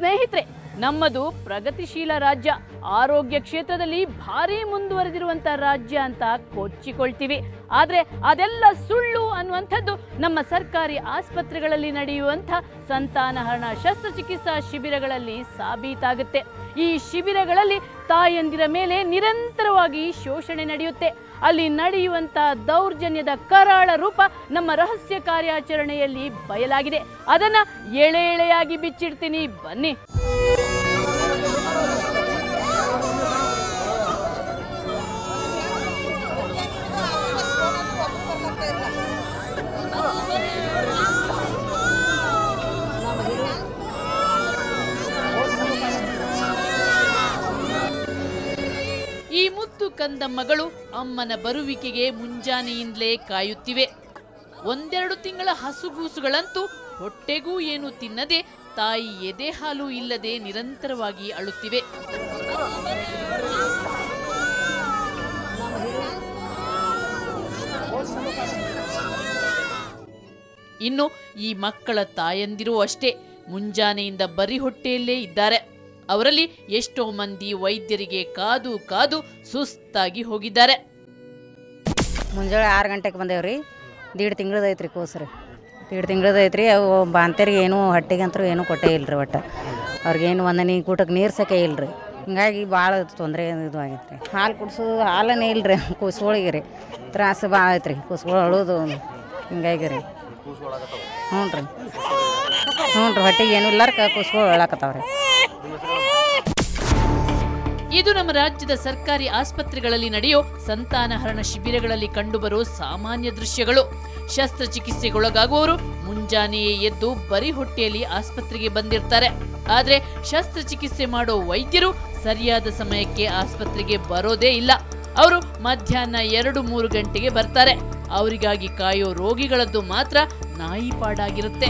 ಸ್ನೇಹಿತರೆ, ನಮ್ಮದು ಪ್ರಗತಿಶೀಲ ರಾಜ್ಯ, ಆರೋಗ್ಯ ಕ್ಷೇತ್ರದಲ್ಲಿ ಭಾರಿ ಮುಂದುವರೆದಿರುವಂತ ರಾಜ್ಯ ಅಂತ ಕೊಚ್ಚಿಕೊಳ್ತೀವಿ. ಆದ್ರೆ ಅದೆಲ್ಲ ಸುಳ್ಳು ಅನ್ನುವಂಥದ್ದು ನಮ್ಮ ಸರ್ಕಾರಿ ಆಸ್ಪತ್ರೆಗಳಲ್ಲಿ ನಡೆಯುವಂಥ ಸಂತಾನಹರಣ ಶಸ್ತ್ರಚಿಕಿತ್ಸಾ ಶಿಬಿರಗಳಲ್ಲಿ ಸಾಬೀತಾಗುತ್ತೆ. ಈ ಶಿಬಿರಗಳಲ್ಲಿ ತಾಯಂದಿರ ಮೇಲೆ ನಿರಂತರವಾಗಿ ಶೋಷಣೆ ನಡೆಯುತ್ತೆ. ಅಲ್ಲಿ ನಡೆಯುವಂಥ ದೌರ್ಜನ್ಯದ ಕರಾಳ ರೂಪ ನಮ್ಮ ರಹಸ್ಯ ಕಾರ್ಯಾಚರಣೆಯಲ್ಲಿ ಬಯಲಾಗಿದೆ. ಅದನ್ನ ಎಳೆ ಎಳೆಯಾಗಿ ಬಿಚ್ಚಿಡ್ತೀನಿ, ಬನ್ನಿ. ಈ ಮುದ್ದು ಕಂದಮ್ಮಗಳು ಅಮ್ಮನ ಬರುವಿಕೆಗೆ ಮುಂಜಾನೆಯಿಂದಲೇ ಕಾಯುತ್ತಿವೆ. ಒಂದೆರಡು ತಿಂಗಳ ಹಸುಗೂಸುಗಳಂತೂ ಹೊಟ್ಟೆಗೂ ಏನು ತಿನ್ನದೆ ತಾಯಿ ಎದೆ ಹಾಲು ಇಲ್ಲದೆ ನಿರಂತರವಾಗಿ ಅಳುತ್ತಿವೆ. ಇನ್ನು ಈ ಮಕ್ಕಳ ತಾಯಂದಿರೂ ಅಷ್ಟೇ ಮುಂಜಾನೆಯಿಂದ ಬರಿ ಹೊಟ್ಟೆಯಲ್ಲೇ ಇದ್ದಾರೆ. ಅವರಲ್ಲಿ ಎಷ್ಟೋ ಮಂದಿ ವೈದ್ಯರಿಗೆ ಕಾದು ಕಾದು ಸುಸ್ತಾಗಿ ಹೋಗಿದ್ದಾರೆ. ಮುಂಜಾನೆ 6 ಗಂಟೆಗೆ ಬಂದೇವ್ರಿ. 1.5 ತಿಂಗಳದೈತ್ರಿ ಕೂಸ್ರಿ. 1.5 ತಿಂಗಳದೈತ್ರಿ. ಅವು ಬಾಂತೇರಿಗೆ ಏನೂ ಹೊಟ್ಟೆಗೆ ಅಂತೂ ಏನೂ ಕೊಟ್ಟೇ ಇಲ್ಲರಿ. ಒಟ್ಟು ಅವ್ರಿಗೇನು ಒಂದನಿ ಕೂಟಕ್ಕೆ ನೀರು ಸಕೆ ಇಲ್ಲರಿ. ಹಿಂಗಾಗಿ ಭಾಳ ತೊಂದರೆ ಇದು ಆಗೈತೆ ರೀ. ಹಾಲು ಕುಡಿಸೋದು ಹಾಲನೇ ಇಲ್ಲರಿ. ಕೂಸುಗಳಿಗೆ ರೀ ತ್ರಾಸು ಭಾಳ ಐತ್ರಿ. ಕೂಸುಗಳು ಅಳೋದು ಹಿಂಗಾಗಿ ರೀ. ಹ್ಞೂ ರೀ ಹೊಟ್ಟೆಗೆ ಏನೂ ಇಲ್ಲಾರ ಕೂಸುಗಳು ಅಳಾಕತ್ತಾವ್ರಿ. ಇದು ನಮ್ಮ ರಾಜ್ಯದ ಸರ್ಕಾರಿ ಆಸ್ಪತ್ರೆಗಳಲ್ಲಿ ನಡೆಯೋ ಸಂತಾನಹರಣ ಶಿಬಿರಗಳಲ್ಲಿ ಕಂಡುಬರೋ ಸಾಮಾನ್ಯ ದೃಶ್ಯಗಳು. ಶಸ್ತ್ರಚಿಕಿತ್ಸೆಗೊಳಗಾಗುವವರು ಮುಂಜಾನೆಯೇ ಎದ್ದು ಬರಿ ಹೊಟ್ಟೆಯಲ್ಲಿ ಆಸ್ಪತ್ರೆಗೆ ಬಂದಿರ್ತಾರೆ. ಆದ್ರೆ ಶಸ್ತ್ರಚಿಕಿತ್ಸೆ ಮಾಡೋ ವೈದ್ಯರು ಸರಿಯಾದ ಸಮಯಕ್ಕೆ ಆಸ್ಪತ್ರೆಗೆ ಬರೋದೇ ಇಲ್ಲ. ಅವರು ಮಧ್ಯಾಹ್ನ 2-3 ಗಂಟೆಗೆ ಬರ್ತಾರೆ. ಅವರಿಗಾಗಿ ಕಾಯೋ ರೋಗಿಗಳದ್ದು ಮಾತ್ರ ನಾಯಿಪಾಡಾಗಿರುತ್ತೆ.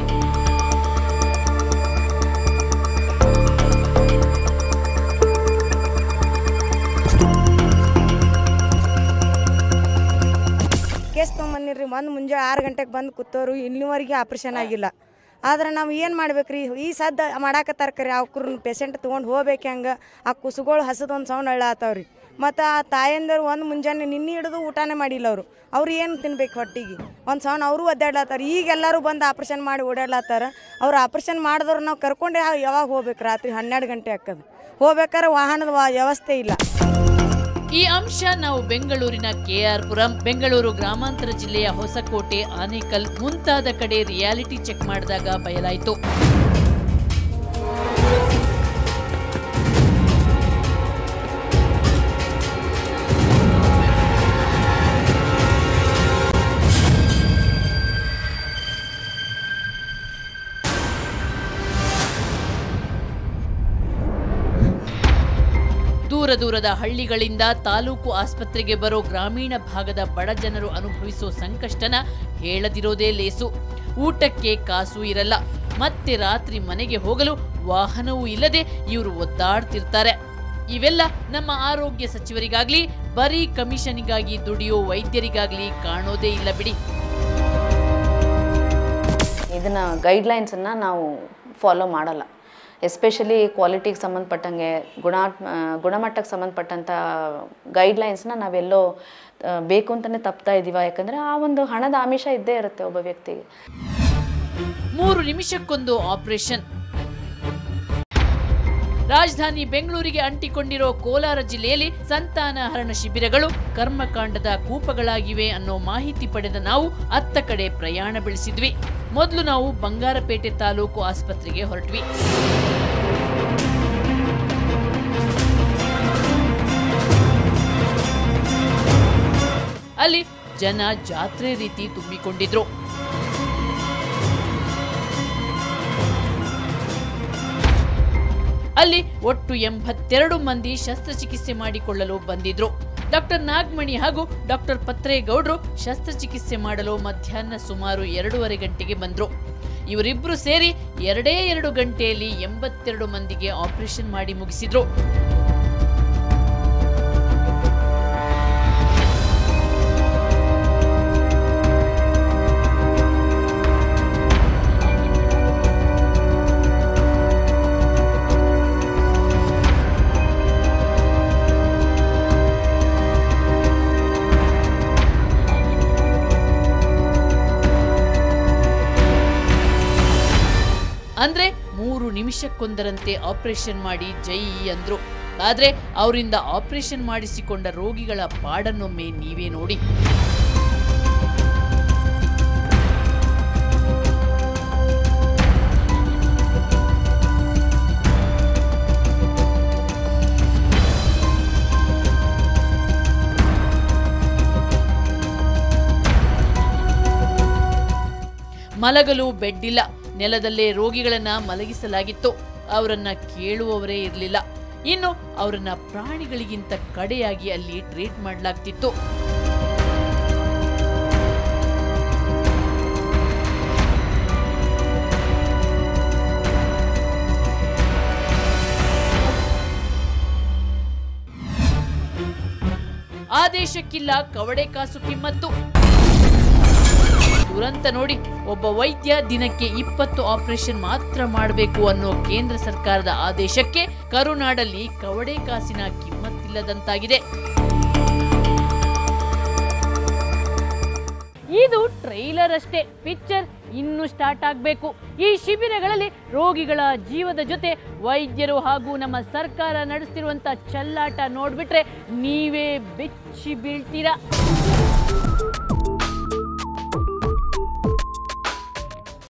ಕೇಸ್ ತೊಗೊಂಬಂದಿರಿ. ಮುಂಜಾನೆ 6 ಗಂಟೆಗೆ ಬಂದು ಕೂತೋರು, ಇನ್ನೂವರೆಗೆ ಆಪ್ರೇಷನ್ ಆಗಿಲ್ಲ. ಆದ್ರೆ ನಾವು ಏನು ಮಾಡ್ಬೇಕ್ರಿ? ಈ ಸದ್ದ ಮಾಡಾಕತ್ತಾರ ಕರಿ. ಅವ್ರ ಪೇಷಂಟ್ ತೊಗೊಂಡು ಹೋಗ್ಬೇಕು. ಹೆಂಗೆ ಆ ಕುಸುಗಳು ಹಸದೊಂದು ಸೌಂಡ್ ಅಳ್ಳಾತವ್ರಿ. ಮತ್ತು ಆ ತಾಯಂದರು ಒಂದು ಮುಂಜಾನೆ ನಿನ್ನೆ ಹಿಡಿದು ಊಟನೇ ಮಾಡಿಲ್ಲ. ಅವ್ರು ಏನು ತಿನ್ಬೇಕು ಹೊಟ್ಟಿಗೆ? ಒಂದು ಸೌಂಡ್ ಅವರು ಒದ್ದಾಡ್ಲತ್ತಾರ. ಈಗ ಎಲ್ಲರೂ ಬಂದು ಆಪ್ರೇಷನ್ ಮಾಡಿ ಓಡಾಡ್ಲತ್ತಾರ. ಅವ್ರು ಆಪ್ರೇಷನ್ ಮಾಡಿದವ್ರು ನಾವು ಕರ್ಕೊಂಡೆ ಯಾವಾಗ ಹೋಗ್ಬೇಕು? ರಾತ್ರಿ 12 ಗಂಟೆ ಹಾಕದು. ಹೋಗ್ಬೇಕಾರೆ ವಾಹನದ ವ್ಯವಸ್ಥೆ ಇಲ್ಲ. ಈ ಅಂಶ ನಾವು ಬೆಂಗಳೂರಿನ ಕೆಆರ್ ಪುರಂ, ಬೆಂಗಳೂರು ಗ್ರಾಮಾಂತರ ಜಿಲ್ಲೆಯ ಹೊಸಕೋಟೆ, ಆನೇಕಲ್ ಮುಂತಾದ ಕಡೆ ರಿಯಾಲಿಟಿ ಚೆಕ್ ಮಾಡಿದಾಗ ಬಯಲಾಯಿತು. ದೂರದ ಹಳ್ಳಿಗಳಿಂದ ತಾಲೂಕು ಆಸ್ಪತ್ರೆಗೆ ಬರೋ ಗ್ರಾಮೀಣ ಭಾಗದ ಬಡ ಜನರು ಅನುಭವಿಸೋ ಸಂಕಷ್ಟನ ಹೇಳದಿರೋದೇ ಲೇಸು. ಊಟಕ್ಕೆ ಕಾಸು ಇರಲ್ಲ. ಮತ್ತೆ ರಾತ್ರಿ ಮನೆಗೆ ಹೋಗಲು ವಾಹನವೂ ಇಲ್ಲದೆ ಇವರು ಒದ್ದಾಡ್ತಿರ್ತಾರೆ. ಇವೆಲ್ಲ ನಮ್ಮ ಆರೋಗ್ಯ ಸಚಿವರಿಗಾಗ್ಲಿ ಬರೀ ಕಮಿಷನ್ಗಾಗಿ ದುಡಿಯೋ ವೈದ್ಯರಿಗಾಗ್ಲಿ ಕಾಣೋದೇ ಇಲ್ಲ ಬಿಡಿ. ಇದನ್ನ ಗೈಡ್ಲೈನ್ಸನ್ನು ನಾವು ಫಾಲೋ ಮಾಡಲ್ಲ. ಎಸ್ಪೆಷಲಿ ಕ್ವಾಲಿಟಿಗೆ ಸಂಬಂಧಪಟ್ಟಂಗೆ ಗುಣಮಟ್ಟಕ್ಕೆ ಸಂಬಂಧಪಟ್ಟಂಥ ಗೈಡ್ಲೈನ್ಸ್ನ ನಾವೆಲ್ಲೋ ಬೇಕು ಅಂತಲೇ ತಪ್ತಾ ಇದ್ದೀವ. ಯಾಕಂದರೆ ಆ ಒಂದು ಹಣದ ಆಮಿಷ ಇದ್ದೇ ಇರುತ್ತೆ ಒಬ್ಬ ವ್ಯಕ್ತಿಗೆ. 3 ನಿಮಿಷಕ್ಕೊಂದು ಆಪರೇಷನ್. ರಾಜಧಾನಿ ಬೆಂಗಳೂರಿಗೆ ಅಂಟಿಕೊಂಡಿರೋ ಕೋಲಾರ ಜಿಲ್ಲೆಯಲ್ಲಿ ಸಂತಾನಹರಣ ಶಿಬಿರಗಳು ಕರ್ಮಕಾಂಡದ ಕೂಪಗಳಾಗಿವೆ ಅನ್ನೋ ಮಾಹಿತಿ ಪಡೆದ ನಾವು ಅತ್ತ ಕಡೆ ಪ್ರಯಾಣ ಬೆಳೆಸಿದ್ವಿ. ಮೊದಲು ನಾವು ಬಂಗಾರಪೇಟೆ ತಾಲೂಕು ಆಸ್ಪತ್ರೆಗೆ ಹೊರಟ್ವಿ. ಅಲ್ಲಿ ಜನ ಜಾತ್ರೆ ರೀತಿ ತುಂಬಿಕೊಂಡಿದ್ರು. ಅಲ್ಲಿ ಒಟ್ಟು 82 ಮಂದಿ ಶಸ್ತ್ರಚಿಕಿತ್ಸೆ ಮಾಡಿಕೊಳ್ಳಲು ಬಂದಿದ್ರು. ಡಾಕ್ಟರ್ ನಾಗಮಣಿ ಹಾಗೂ ಡಾಕ್ಟರ್ ಪತ್ರೇಗೌಡರು ಶಸ್ತ್ರಚಿಕಿತ್ಸೆ ಮಾಡಲು ಮಧ್ಯಾಹ್ನ ಸುಮಾರು 2:30 ಗಂಟೆಗೆ ಬಂದ್ರು. ಇವರಿಬ್ರು ಸೇರಿ 2 ಗಂಟೆಯಲ್ಲಿ 82 ಮಂದಿಗೆ ಆಪರೇಷನ್ ಮಾಡಿ ಮುಗಿಸಿದ್ರು. ಅಂದ್ರೆ 3 ನಿಮಿಷಕ್ಕೊಂದರಂತೆ ಆಪರೇಷನ್ ಮಾಡಿ ಜೈ ಅಂದ್ರು. ಆದ್ರೆ ಅವರಿಂದ ಆಪರೇಷನ್ ಮಾಡಿಸಿಕೊಂಡ ರೋಗಿಗಳ ಪಾಡನ್ನೊಮ್ಮೆ ನೀವೇ ನೋಡಿ. ಮಲಗಲು ಬೆಡ್ ಇಲ್ಲ, ನೆಲದಲ್ಲೇ ರೋಗಿಗಳನ್ನ ಮಲಗಿಸಲಾಗಿತ್ತು. ಅವರನ್ನ ಕೇಳುವವರೇ ಇರಲಿಲ್ಲ. ಇನ್ನು ಅವರನ್ನ ಪ್ರಾಣಿಗಳಿಗಿಂತ ಕಡೆಯಾಗಿ ಅಲ್ಲಿ ಟ್ರೀಟ್ ಮಾಡಲಾಗ್ತಿತ್ತು. ಆದೇಶಕ್ಕಿಲ್ಲ ಕವಡೆ ಕಾಸು ಕಿಮ್ಮತ್ತು. ದುರಂತ ನೋಡಿ, ಒಬ್ಬ ವೈದ್ಯ ದಿನಕ್ಕೆ 20 ಆಪರೇಷನ್ ಮಾತ್ರ ಮಾಡಬೇಕು ಅನ್ನೋ ಕೇಂದ್ರ ಸರ್ಕಾರದ ಆದೇಶಕ್ಕೆ ಕರುನಾಡಲ್ಲಿ ಕವಡೆ ಕಾಸಿನ ಕಿಮ್ಮತ್ತಿಲ್ಲದಂತಾಗಿದೆ. ಇದು ಟ್ರೈಲರ್ ಅಷ್ಟೇ, ಪಿಕ್ಚರ್ ಇನ್ನೂ ಸ್ಟಾರ್ಟ್ ಆಗಬೇಕು. ಈ ಶಿಬಿರಗಳಲ್ಲಿ ರೋಗಿಗಳ ಜೀವದ ಜೊತೆ ವೈದ್ಯರು ಹಾಗೂ ನಮ್ಮ ಸರ್ಕಾರ ನಡೆಸ್ತಿರುವಂತ ಚೆಲ್ಲಾಟ ನೋಡ್ಬಿಟ್ರೆ ನೀವೇ ಬೆಚ್ಚಿ ಬೀಳ್ತೀರಾ.